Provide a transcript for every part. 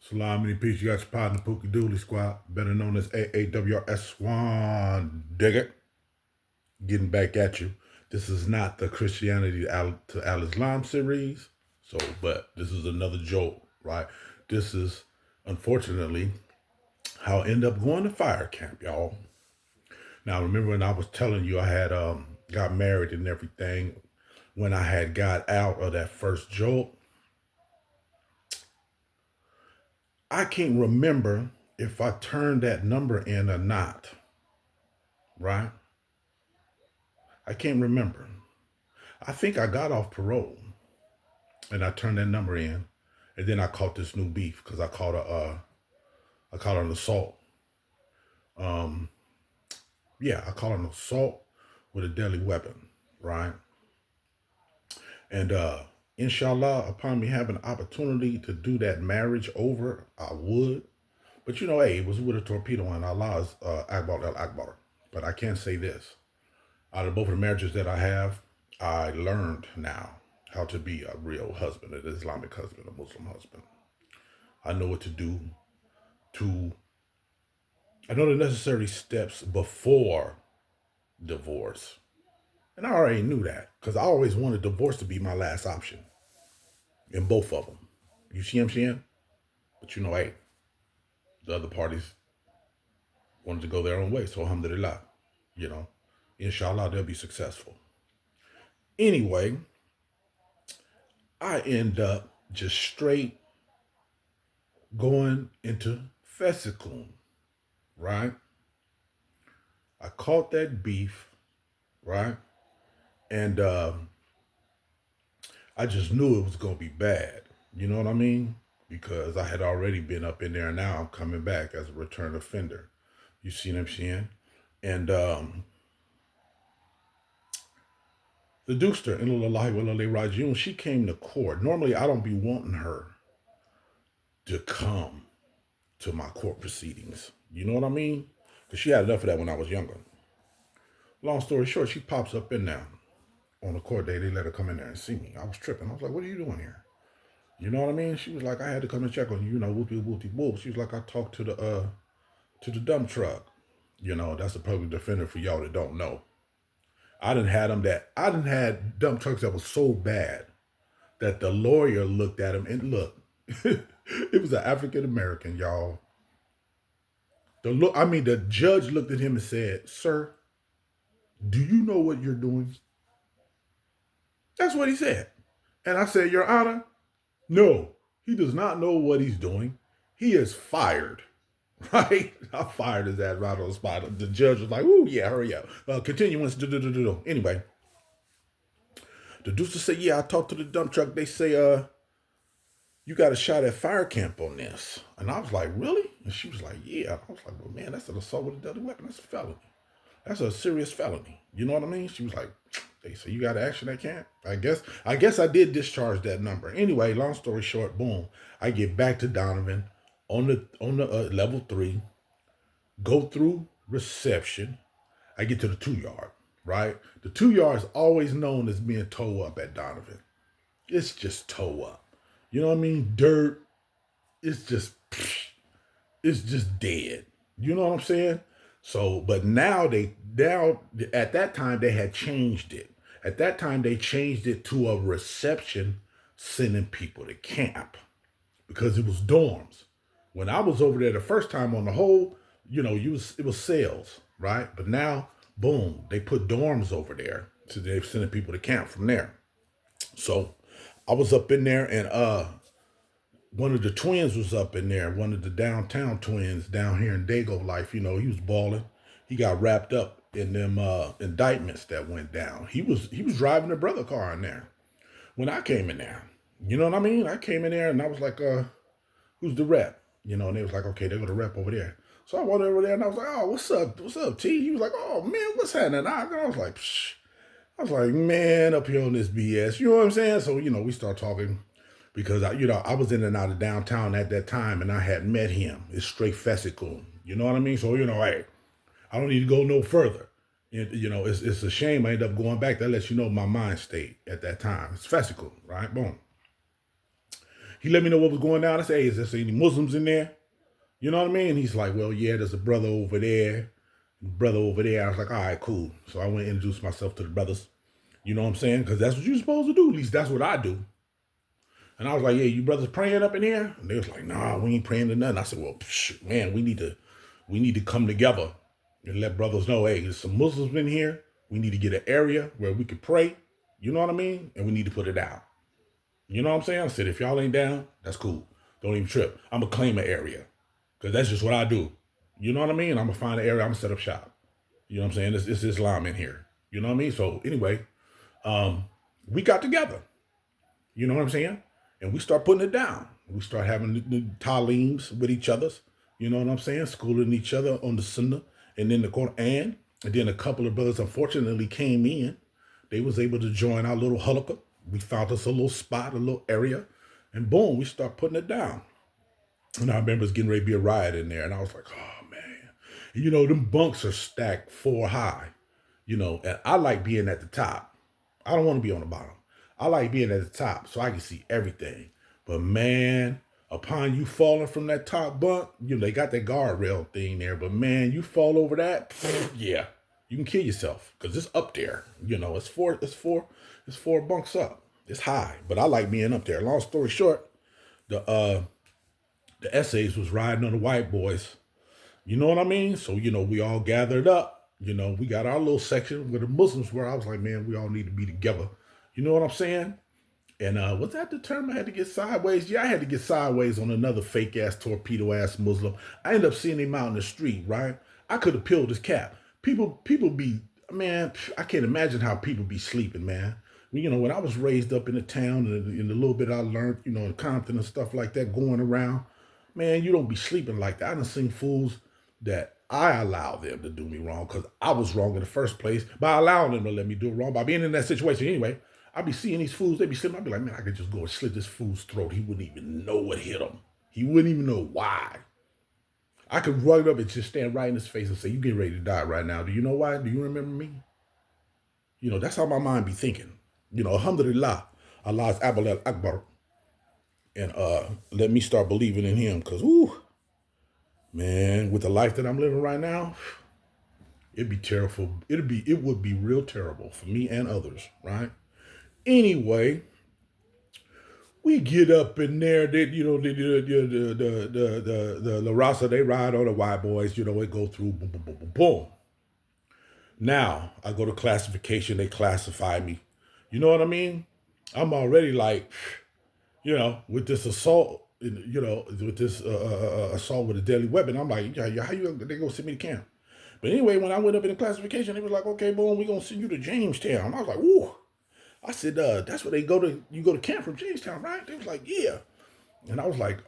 Salam any peace. You got your partner Pookie Dooley Squad, better known as AAWRS Swan. Dig it? Getting back at you. This is not the Christianity to Al Islam series. So, but this is another joke, right? This is unfortunately how I end up going to fire camp, y'all. Now, remember when I was telling you I had got married and everything, when I had got out of that first jolt, I can't remember if I turned that number in or not, right? I can't remember. I think I got off parole and I turned that number in, and then I caught this new beef because I caught an assault. Um, yeah, I caught an assault with a deadly weapon, right? And inshallah, upon me having an opportunity to do that marriage over, I would. But you know, hey, it was with a torpedo, and Allah's Akbar al Akbar. But I can say this: out of both of the marriages that I have, I learned now how to be a real husband, an Islamic husband, a Muslim husband. I know what to do to, I know the necessary steps before divorce. And I already knew that because I always wanted divorce to be my last option in both of them. You see what I'm saying? But you know, hey, the other parties wanted to go their own way. So alhamdulillah, you know, inshallah, they'll be successful. Anyway, I end up just straight going into Fesikun, right? I caught that beef, right? And I just knew it was going to be bad. You know what I mean? Because I had already been up in there, and now I'm coming back as a return offender. You see what I'm saying? And the Dukester, Rajun, she came to court. Normally, I don't be wanting her to come to my court proceedings. You know what I mean? Because she had enough of that when I was younger. Long story short, she pops up in there on the court day. They let her come in there and see me. I was tripping. I was like, what are you doing here? You know what I mean? She was like, I had to come and check on you, you know, whoopie whoopie whoop. She was like, I talked to the dump truck. You know, that's the public defender for y'all that don't know. I didn't had dump trucks that was so bad that the lawyer looked at him and look, it was an African American, y'all. The judge looked at him and said, "Sir, do you know what you're doing?" That's what he said. And I said, Your Honor, no, he does not know what he's doing. He is fired. Right? I fired his ass right on the spot. The judge was like, "Ooh, yeah, hurry up. Continuance. Anyway, the Deucer said, "Yeah, I talked to the dump truck. They say, you got a shot at fire camp on this." And I was like, "Really?" And she was like, "Yeah." I was like, "Well, man, that's an assault with a deadly weapon. That's a felony. That's a serious felony." You know what I mean? She was like, "They say you got action at camp." I guess I did discharge that number. Anyway, long story short, boom. I get back to Donovan on the level 3, go through reception. I get to the 2 yard, right? The 2 yard is always known as being toe up at Donovan. It's just toe up. You know what I mean? Dirt. It's just it's just dead. You know what I'm saying? So, but now at that time they had changed it. At that time they changed it to a reception sending people to camp because it was dorms. When I was over there the first time on the whole, it was sales, right? But now, boom, they put dorms over there. So they're sending people to camp from there. So I was up in there and one of the twins was up in there, one of the downtown twins down here in Dago Life, he was balling. He got wrapped up in them indictments that went down. He was driving the brother car in there when I came in there. You know what I mean? I came in there and I was like, who's the rep? And they was like, okay, they're gonna rep over there. So I went over there and I was like, oh, what's up? What's up, T? He was like, oh man, what's happening? I was like, psh. I was like, man, up here on this BS. You know what I'm saying? So, we start talking because I was in and out of downtown at that time and I had met him. It's straight Fessicoon. You know what I mean? So, hey, I don't need to go no further. It's a shame I ended up going back. That lets you know my mind state at that time. It's Fessicoon, right? Boom. He let me know what was going on. I said, hey, is there any Muslims in there? You know what I mean? He's like, well, yeah, there's a brother over there. Brother over there. I was like, all right, cool. So I went and introduced myself to the brothers. You know what I'm saying? Because that's what you're supposed to do. At least that's what I do. And I was like, yeah, you brothers praying up in here? And they was like, nah, we ain't praying to nothing. I said, well, man, we need to come together and let brothers know, hey, there's some Muslims in here. We need to get an area where we can pray. You know what I mean? And we need to put it down. You know what I'm saying? I said, if y'all ain't down, that's cool. Don't even trip. I'm going to claim an area. Because that's just what I do. You know what I mean? I'm going to find an area. I'm going to set up shop. You know what I'm saying? It's Islam in here. You know what I mean? So anyway, we got together. You know what I'm saying? And we start putting it down. We start having the taleems with each other. You know what I'm saying? Schooling each other on the Sunnah and then the Quran. And then a couple of brothers unfortunately came in. They was able to join our little halaqah. We found us a little spot, a little area. And boom, we start putting it down. And I remember it's getting ready to be a riot in there. And I was like, oh, man. And, you know, them bunks are stacked 4 high. You know, and I like being at the top. I don't want to be on the bottom. I like being at the top so I can see everything. But, man, upon you falling from that top bunk, you know, they got that guardrail thing there. But, man, you fall over that, yeah, you can kill yourself because it's up there. You know, it's four bunks up. It's high. But I like being up there. Long story short, the essays was riding on the white boys. You know what I mean? So, you know, we all gathered up. You know, we got our little section where the Muslims were. I was like, man, we all need to be together. You know what I'm saying? And was that the term I had to get sideways? Yeah, I had to get sideways on another fake-ass, torpedo-ass Muslim. I ended up seeing him out in the street, right? I could have peeled his cap. People be, man, I can't imagine how people be sleeping, man. You know, when I was raised up in the town and in the little bit I learned, you know, in Compton and stuff like that going around, man, you don't be sleeping like that. I done seen fools that I allow them to do me wrong because I was wrong in the first place by allowing them to let me do it wrong by being in that situation anyway. I be seeing these fools, they be sleeping. I be like, man, I could just go and slit this fool's throat. He wouldn't even know what hit him. He wouldn't even know why. I could run up and just stand right in his face and say, you getting ready to die right now. Do you know why? Do you remember me? You know, that's how my mind be thinking. You know, alhamdulillah, Allah's Abul Akbar. And let me start believing in him. Because, ooh, man, with the life that I'm living right now, it'd be terrible. It would be real terrible for me and others, right? Anyway, we get up in there. They, you know, the La Raza, they ride on the white boys. You know, it go through boom, boom, boom, boom, boom. Now I go to classification. They classify me. You know what I mean? I'm already like, you know, with this assault, you know, with this assault with a deadly weapon. I'm like, yeah, how you they gonna send me to camp? But anyway, when I went up in the classification, they was like, okay, boom, we're gonna send you to Jamestown. I was like, ooh. I said, that's where they go to. You go to camp from Jamestown, right? They was like, yeah. And I was like,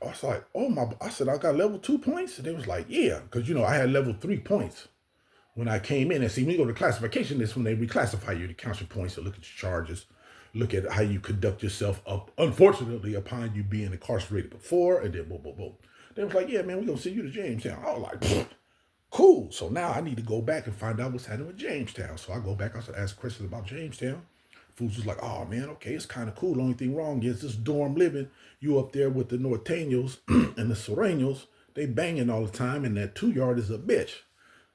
oh my. I said, I got level 2 points. And they was like, yeah, because you know I had level 3 points when I came in. And see, when you go to classification, that's when they reclassify you to count your points, to look at your charges, look at how you conduct yourself up. Unfortunately, upon you being incarcerated before, and then boom, boom, boom. They was like, yeah, man, we're gonna send you to Jamestown. I was like, cool. So now I need to go back and find out what's happening with Jamestown. So I go back, I started asking questions about Jamestown. Fools was like, oh man, okay, it's kind of cool. The only thing wrong is this dorm living. You up there with the Norteños and the Sureños, they banging all the time, and that 2-yard is a bitch.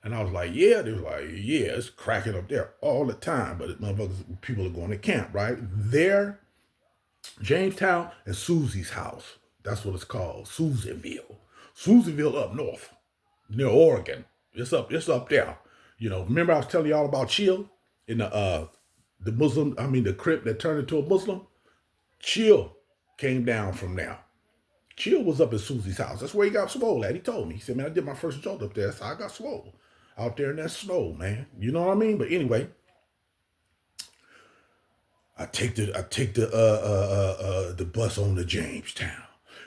And I was like, yeah. They was like, yeah, it's cracking up there all the time. But motherfuckers, people are going to camp, right? There, Jamestown and Susie's house. That's what it's called, Susieville. Susieville up north, near Oregon. It's up there. You know, remember I was telling y'all about Chill in the Muslim, the Crip that turned into a Muslim? Chill came down from there. Chill was up at Susie's house. That's where he got swole at. He told me. He said, man, I did my first jolt up there, so I got swole. Out there in that snow, man. You know what I mean? But anyway, I take the bus on to Jamestown.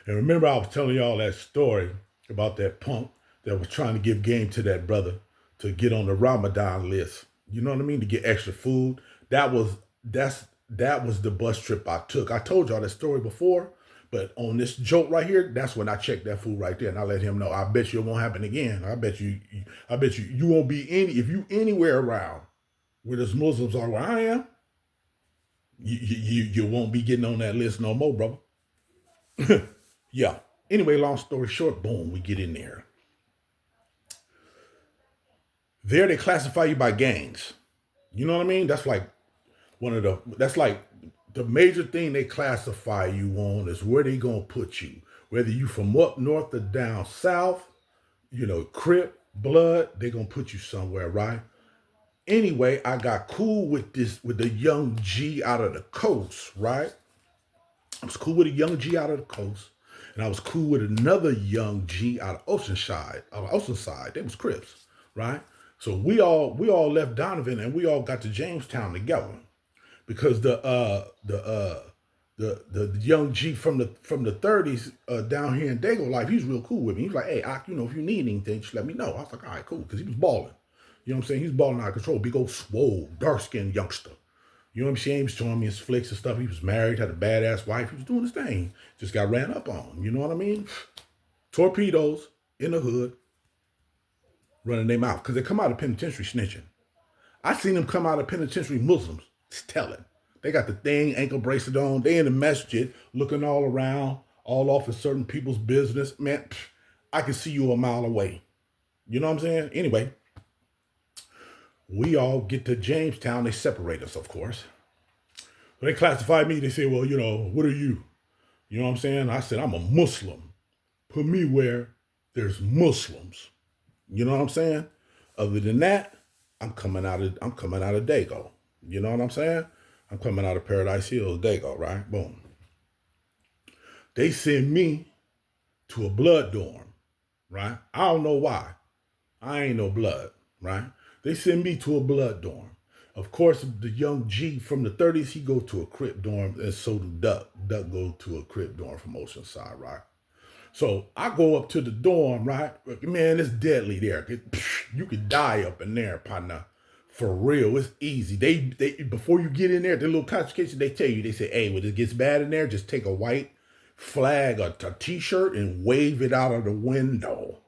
And remember I was telling y'all that story about that punk that was trying to give game to that brother to get on the Ramadan list. You know what I mean? To get extra food. That was the bus trip I took. I told y'all that story before, but on this joke right here, that's when I checked that fool right there, and I let him know. I bet you it won't happen again. I bet you won't be if you anywhere around where there's Muslims are where I am, you won't be getting on that list no more, brother. Yeah. Anyway, long story short, boom, we get in there. There they classify you by gangs. You know what I mean? That's like the major thing they classify you on is where they gonna put you. Whether you from up north or down south, Crip, blood, they gonna put you somewhere, right? Anyway, I got cool with the young G out of the coast, right? I was cool with a young G out of the coast, and I was cool with another young G out of Oceanside. They was Crips, right? So we all left Donovan and we all got to Jamestown together because the young G from the 30s down here in Dago life, he's real cool with me. He's like, hey, if you need anything, just let me know. I was like, all right, cool, because he was balling. You know what I'm saying? He's balling out of control. Big old swole, dark skinned youngster. You know what I'm saying? He was showing me his flicks and stuff. He was married, had a badass wife. He was doing his thing. Just got ran up on. You know what I mean? Torpedoes in the hood, running their mouth. Because they come out of penitentiary snitching. I seen them come out of penitentiary Muslims. It's telling. They got the thing, ankle bracelet on. They in the masjid, looking all around, all off of certain people's business. Man, I can see you a mile away. You know what I'm saying? Anyway, we all get to Jamestown. They separate us, of course. So they classify me. They say, well, what are you? You know what I'm saying? I said, I'm a Muslim. Put me where there's Muslims. You know what I'm saying? Other than that, I'm coming out of Dago. You know what I'm saying? I'm coming out of Paradise Hills, Dago, right? Boom. They send me to a blood dorm, right? I don't know why. I ain't no blood, right? They send me to a blood dorm. Of course, the young G from the 30s, he go to a Crip dorm, and so do Duck. Duck go to a Crip dorm from Oceanside, right? So I go up to the dorm, right? Man, it's deadly there. You could die up in there, partner. For real, it's easy. They before you get in there, the little classification they tell you, they say, hey, when it gets bad in there, just take a white flag or a t-shirt and wave it out of the window,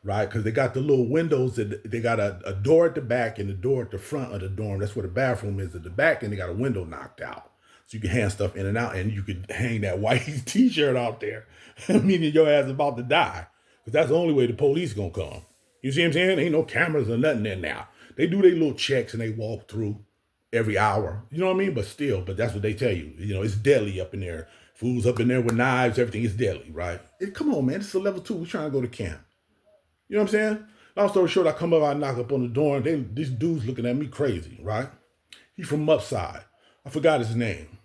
right? Because they got the little windows that they got a door at the back and a door at the front of the dorm. That's where the bathroom is at the back, and they got a window knocked out. So you can hand stuff in and out, and you could hang that white t-shirt out there, meaning your ass is about to die. Because that's the only way the police gonna come. You see what I'm saying? Ain't no cameras or nothing in there. They do their little checks and they walk through every hour. You know what I mean? But that's what they tell you. It's deadly up in there. Fools up in there with knives, everything is deadly, right? Come on, man. This is a level 2. We're trying to go to camp. You know what I'm saying? Long story short, I come up, I knock up on the door, and this dude's looking at me crazy, right? He from upside. I forgot his name.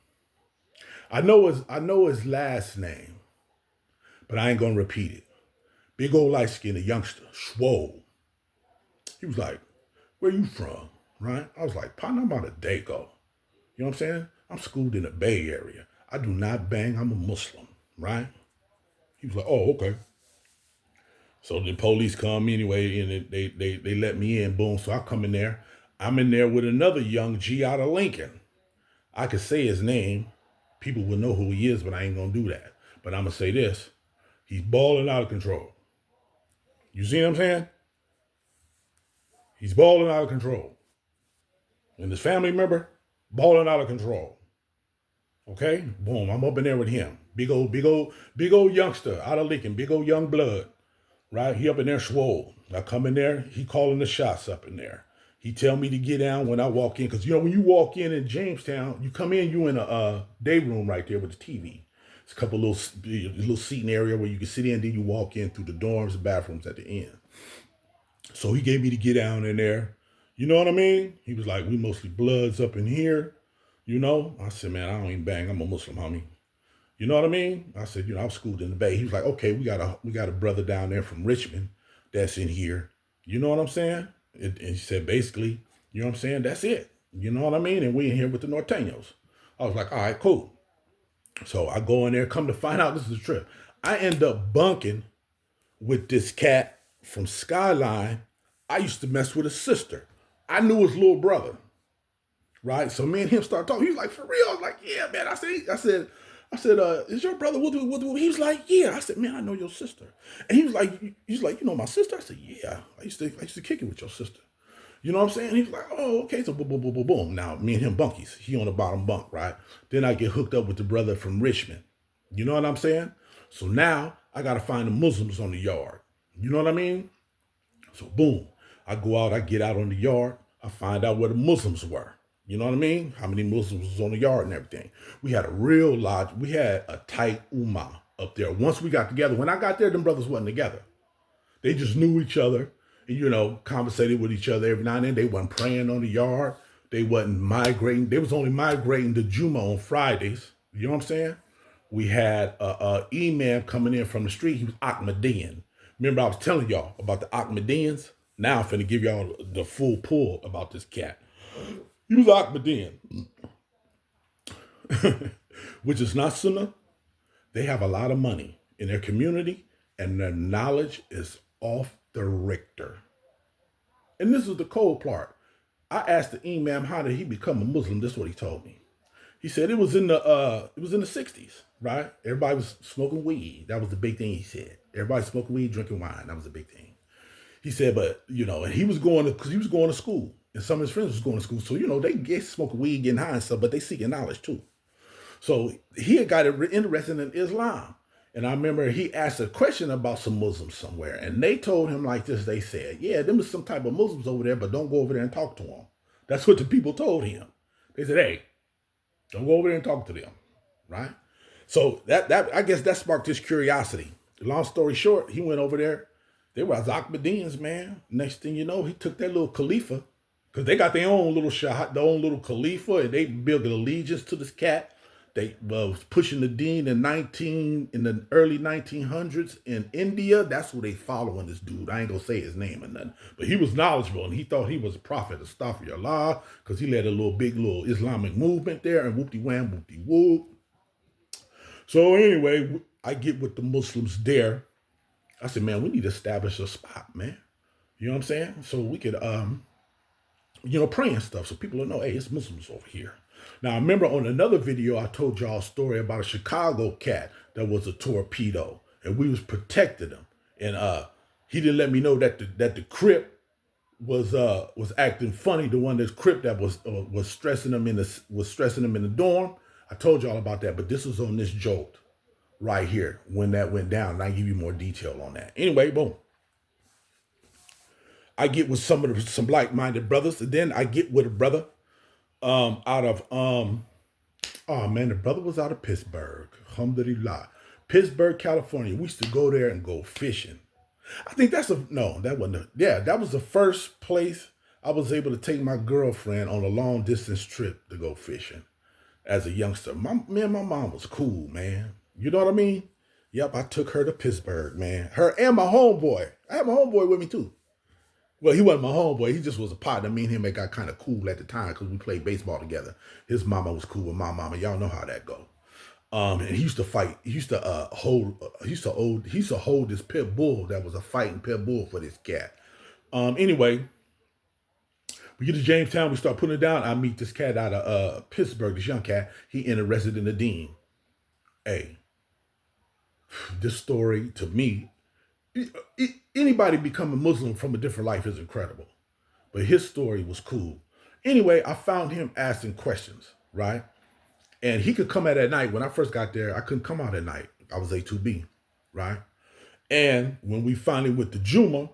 I know his last name, but I ain't gonna repeat it. Big old light skinned youngster, swole. He was like, where you from? Right? I was like, partner, I'm out of Dago. You know what I'm saying? I'm schooled in the Bay Area. I do not bang, I'm a Muslim, right? He was like, oh, okay. So the police come anyway, and they let me in, boom. So I come in there. I'm in there with another young G out of Lincoln. I could say his name. People will know who he is, but I ain't gonna do that. But I'm gonna say this. He's balling out of control. You see what I'm saying? He's balling out of control. And his family member, balling out of control. Okay? Boom. I'm up in there with him. Big old youngster out of Lincoln. Big old young blood. Right? He up in there swole. I come in there, he calling the shots up in there. He tell me to get down when I walk in. Because, when you walk in Jamestown, you come in, you in a day room right there with the TV. It's a couple little seating area where you can sit in, then you walk in through the dorms and bathrooms at the end. So he gave me to get down in there. You know what I mean? He was like, we mostly bloods up in here. I said, man, I don't even bang. I'm a Muslim, homie. You know what I mean? I said, I was schooled in the Bay. He was like, okay, we got a brother down there from Richmond that's in here. You know what I'm saying? And he said, basically, you know what I'm saying? That's it. You know what I mean? And we in here with the Norteños. I was like, all right, cool. So I go in there, come to find out this is a trip. I end up bunking with this cat from Skyline. I used to mess with his sister. I knew his little brother. Right? So me and him start talking. He was like, for real? I was like, yeah, man. I said, is your brother Woodward? He was like, yeah. I said, man, I know your sister. And he was like, you know my sister? I said, yeah. I used to kick it with your sister. You know what I'm saying? He was like, oh, okay. So boom, boom, boom, boom, boom. Now me and him bunkies. He on the bottom bunk, right? Then I get hooked up with the brother from Richmond. You know what I'm saying? So now I got to find the Muslims on the yard. You know what I mean? So boom, I go out, I get out on the yard, I find out where the Muslims were. You know what I mean? How many Muslims was on the yard and everything. We had a real large, we had a tight ummah up there. Once we got together, when I got there, them brothers wasn't together. They just knew each other, and, conversated with each other every now and then. They wasn't praying on the yard. They wasn't migrating. They was only migrating to Juma on Fridays. You know what I'm saying? We had a imam coming in from the street. He was Ahmadiyyan. Remember I was telling y'all about the Ahmadiyyans? Now I'm finna give y'all the full pull about this cat. He was Ahmadiyyan, which is not Sunnah. They have a lot of money in their community, and their knowledge is off the Richter. And this is the cold part. I asked the imam how did he become a Muslim. This is what he told me. He said it was in the '60s, right? Everybody was smoking weed. That was the big thing. He said everybody smoking weed, drinking wine. That was the big thing. He said, but and he was going to school, and some of his friends was going to school. So they get smoking weed, getting high and stuff, but they seeking knowledge too. So he had got interested in Islam. And I remember he asked a question about some Muslims somewhere. And they told him like this. They said, yeah, there was some type of Muslims over there, but don't go over there and talk to them. That's what the people told him. They said, hey, don't go over there and talk to them. Right? So that I guess that sparked his curiosity. Long story short, he went over there. They were Ahmadiyyans, man. Next thing you know, he took that little Khalifa. Because they got their own little their own little Khalifa. And they built an allegiance to this cat. They was pushing the deen in the early 1900s in India. That's who they following this dude. I ain't gonna say his name or nothing, but he was knowledgeable and he thought he was a prophet of Astaghfirullah because he led a big Islamic movement there and whoopty wham, whoopty whoop. So anyway, I get with the Muslims there. I said, man, we need to establish a spot, man. You know what I'm saying? So we could pray and stuff so people will know, hey, it's Muslims over here. Now, I remember on another video, I told y'all a story about a Chicago cat that was a torpedo, and we was protecting him. And he didn't let me know that the Crip was acting funny. The one that's Crip that was stressing him in the dorm. I told y'all about that, but this was on this jolt right here when that went down, and I give you more detail on that. Anyway, boom. I get with some like-minded brothers, and then I get with a brother out of the brother was out of Pittsburgh. Alhamdulillah. Pittsburgh, California. We used to go there and go fishing. I think that was the first place I was able to take my girlfriend on a long distance trip to go fishing as a youngster. My mom was cool, man. You know what I mean? Yep, I took her to Pittsburgh, man. Her and my homeboy. I had my homeboy with me too. Well, he wasn't my homeboy. He just was a partner. Me and him got kind of cool at the time because we played baseball together. His mama was cool with my mama. Y'all know how that go. And he used to fight. He used to hold this pit bull that was a fighting pit bull for this cat. Anyway, we get to Jamestown. We start putting it down. I meet this cat out of Pittsburgh. This young cat. He interested in the dean. Hey, this story to me. Anybody become a Muslim from a different life is incredible. But his story was cool. Anyway, I found him asking questions, right? And he could come out at night. When I first got there, I couldn't come out at night. I was A2B, right? And when we finally went to Juma,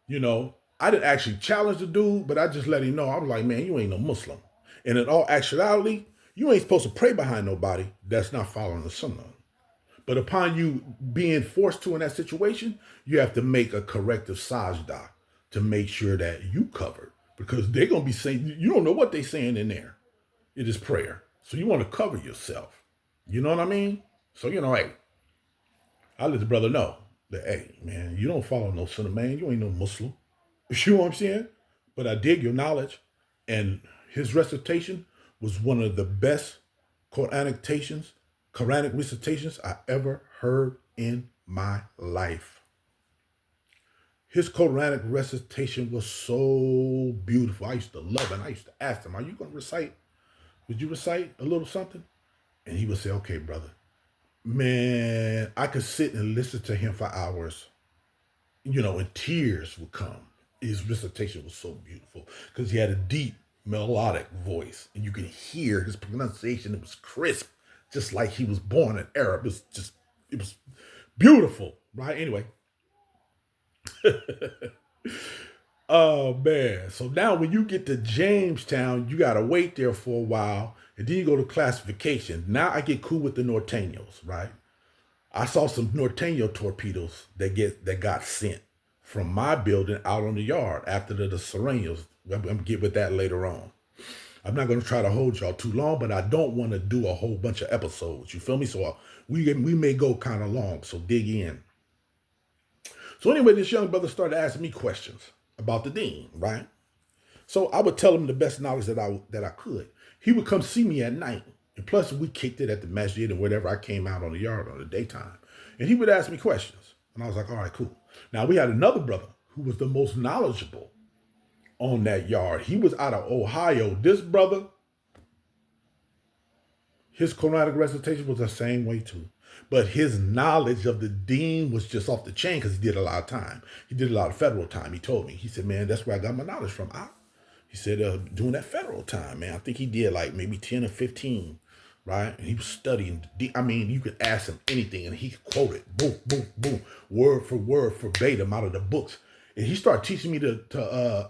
I didn't actually challenge the dude, but I just let him know. I was like, man, you ain't no Muslim. And in all actuality, you ain't supposed to pray behind nobody that's not following the Sunnah. But upon you being forced to in that situation, you have to make a corrective sajda to make sure that you covered. Because they're going to be saying, you don't know what they're saying in there. It is prayer. So you want to cover yourself. You know what I mean? So, hey, I let the brother know that, hey, man, you don't follow no sunnah, man. You ain't no Muslim. You know what I'm saying? But I dig your knowledge. And his recitation was one of the best Quranic recitations I ever heard in my life. His Quranic recitation was so beautiful. I used to love it. And I used to ask him, are you going to recite? Would you recite a little something? And he would say, okay, brother. Man, I could sit and listen to him for hours, and tears would come. His recitation was so beautiful because he had a deep, melodic voice. And you could hear his pronunciation. It was crisp. Just like he was born an Arab. It was Beautiful, right? Anyway. Oh man. So now when you get to Jamestown, you gotta wait there for a while, and then you go to classification. Now I get cool with the Norteños, right? I saw some Norteño torpedoes that got sent from my building out on the yard after the Serenos. I'm gonna get with that later on. I'm not gonna try to hold y'all too long, but I don't want to do a whole bunch of episodes. You feel me? So we may go kind of long. So dig in. So anyway, this young brother started asking me questions about the dean, right? So I would tell him the best knowledge that I could. He would come see me at night. And plus we kicked it at the masjid and whatever. I came out on the yard on the daytime. And he would ask me questions. And I was like, all right, cool. Now we had another brother who was the most knowledgeable on that yard. He was out of Ohio. This brother, his Quranic recitation was the same way too. But his knowledge of the dean was just off the chain because he did a lot of time. He did a lot of federal time. He told me. He said, man, that's where I got my knowledge from. He said, doing that federal time, man. I think he did like maybe 10 or 15, right? And he was studying. I mean, you could ask him anything and he quoted, boom, boom, boom, word for word, verbatim out of the books. And he started teaching me to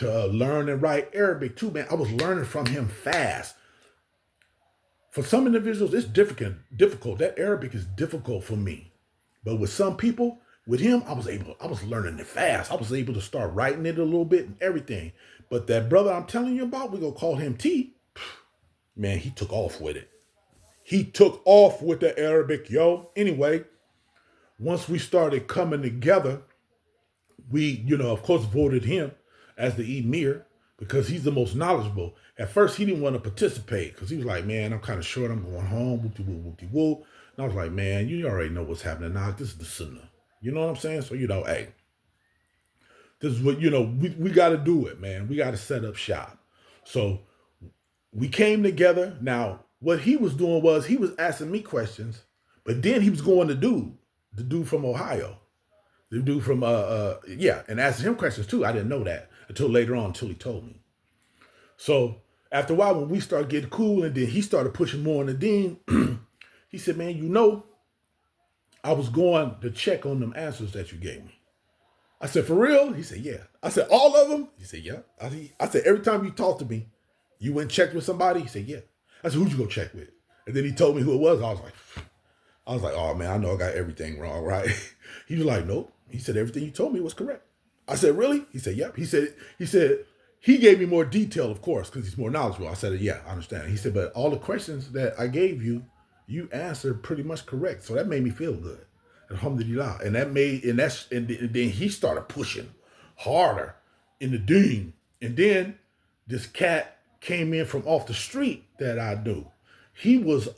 learn and write Arabic too, man. I was learning from him fast. For some individuals, it's difficult. That Arabic is difficult for me. But with some people, with him, I was learning it fast. I was able to start writing it a little bit and everything. But that brother I'm telling you about, we're going to call him T. Man, he took off with it. He took off with the Arabic, yo. Anyway, once we started coming together, we, of course, voted him as the emir because he's the most knowledgeable. At first, he didn't want to participate because he was like, man, I'm kind of short. I'm going home. Whoop-de-whoop, whoop-de-whoop. And I was like, man, you already know what's happening now. This is the sunnah. You know what I'm saying? So, hey, this is what, we got to do it, man. We got to set up shop. So we came together. Now, what he was doing was he was asking me questions, but then he was going to the dude from Ohio. The dude from, and asking him questions too. I didn't know that until later on, until he told me. So after a while, when we started getting cool and then he started pushing more on the dean, he said, man, I was going to check on them answers that you gave me. I said, for real? He said, yeah. I said, all of them? He said, yeah. I said, every time you talk to me, you went and checked with somebody? He said, yeah. I said, who'd you go check with? And then he told me who it was. I was like, oh man, I know I got everything wrong, right? He was like, nope. He said, everything you told me was correct. I said, really? He said, yep. He said, he gave me more detail, of course, because he's more knowledgeable. I said, yeah, I understand. He said, but all the questions that I gave you, you answered pretty much correct. So that made me feel good. Alhamdulillah. And then he started pushing harder in the deen. And then this cat came in from off the street that I knew. He was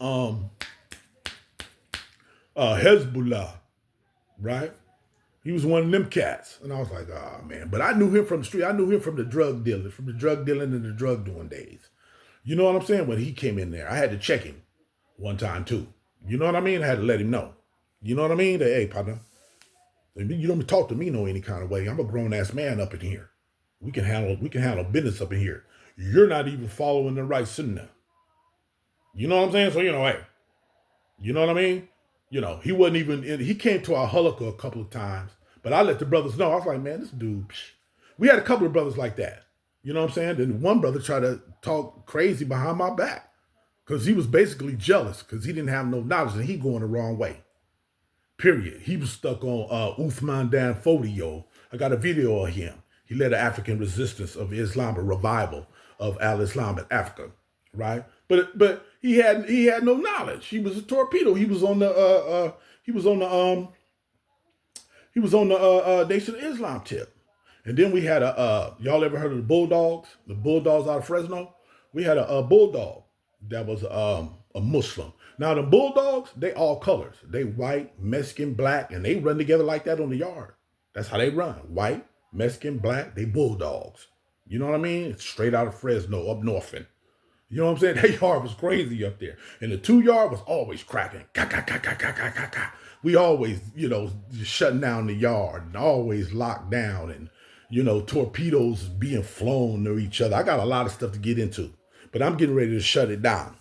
Hezbollah, right? He was one of them cats. And I was like, oh, man. But I knew him from the street. I knew him from the drug dealing and the drug doing days. You know what I'm saying? When he came in there, I had to check him one time, too. You know what I mean? I had to let him know. You know what I mean? That, hey, partner, you don't talk to me no any kind of way. I'm a grown-ass man up in here. We can handle business up in here. You're not even following the right sunnah. You know what I'm saying? So, hey, you know what I mean? He wasn't even, he came to our halakha a couple of times, but I let the brothers know. I was like, man, this dude, we had a couple of brothers like that. You know what I'm saying? Then one brother tried to talk crazy behind my back because he was basically jealous because he didn't have no knowledge and he going the wrong way. Period. He was stuck on Uthman Dan Fodio. I got a video of him. He led the African resistance of Islam, a revival of Al-Islam in Africa, right? But he had no knowledge. He was a torpedo. He was on the Nation of Islam tip. And then we had y'all ever heard of the Bulldogs? The Bulldogs out of Fresno? We had a bulldog that was a Muslim. Now the Bulldogs, they all colors. They white, Mexican, black, and they run together like that on the yard. That's how they run. White, Mexican, black, they Bulldogs. You know what I mean? It's straight out of Fresno, up north. You know what I'm saying? That yard was crazy up there. And the 2-yard was always cracking. We always, shutting down the yard and always locked down and, torpedoes being flown to each other. I got a lot of stuff to get into, but I'm getting ready to shut it down.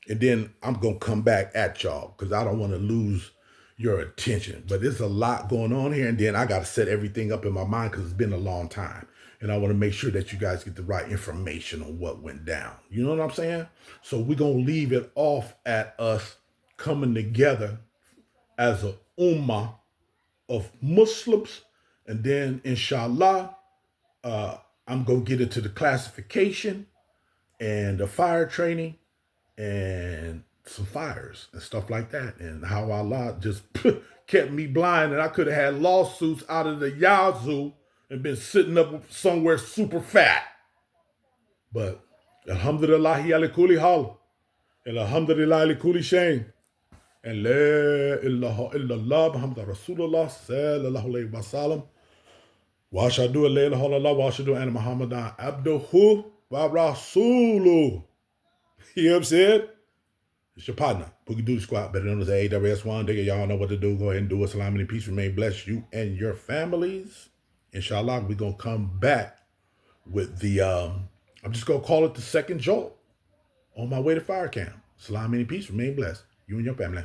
And then I'm going to come back at y'all because I don't want to lose, your attention. But there's a lot going on here, and then I got to set everything up in my mind because it's been a long time. And I want to make sure that you guys get the right information on what went down. You know what I'm saying? So we're going to leave it off at us coming together as a ummah of Muslims. And then, inshallah, I'm going to get into the classification and the fire training and some fires and stuff like that, and how Allah just kept me blind, and I could have had lawsuits out of the yazoo and been sitting up somewhere super fat. But alhamdulillah ala kulli hal, and alhamdulillah ala kulli shayn, and la ilaha illallah Muhammad Rasulullah sallallahu alayhi wa sallam, wa ashhadu an la ilaha illallah wa ashhadu anna Muhammadan abduhu wa rasuluh. You know what I'm saying? It's your partner, Boogie Doo Squad, better known as AWS1. Nigga, y'all know what to do. Go ahead and do it. Salam and peace. Remain blessed, you and your families. Inshallah, we're going to come back with the, I'm just going to call it the second jolt on my way to fire camp. Salam and peace. Remain blessed, you and your family.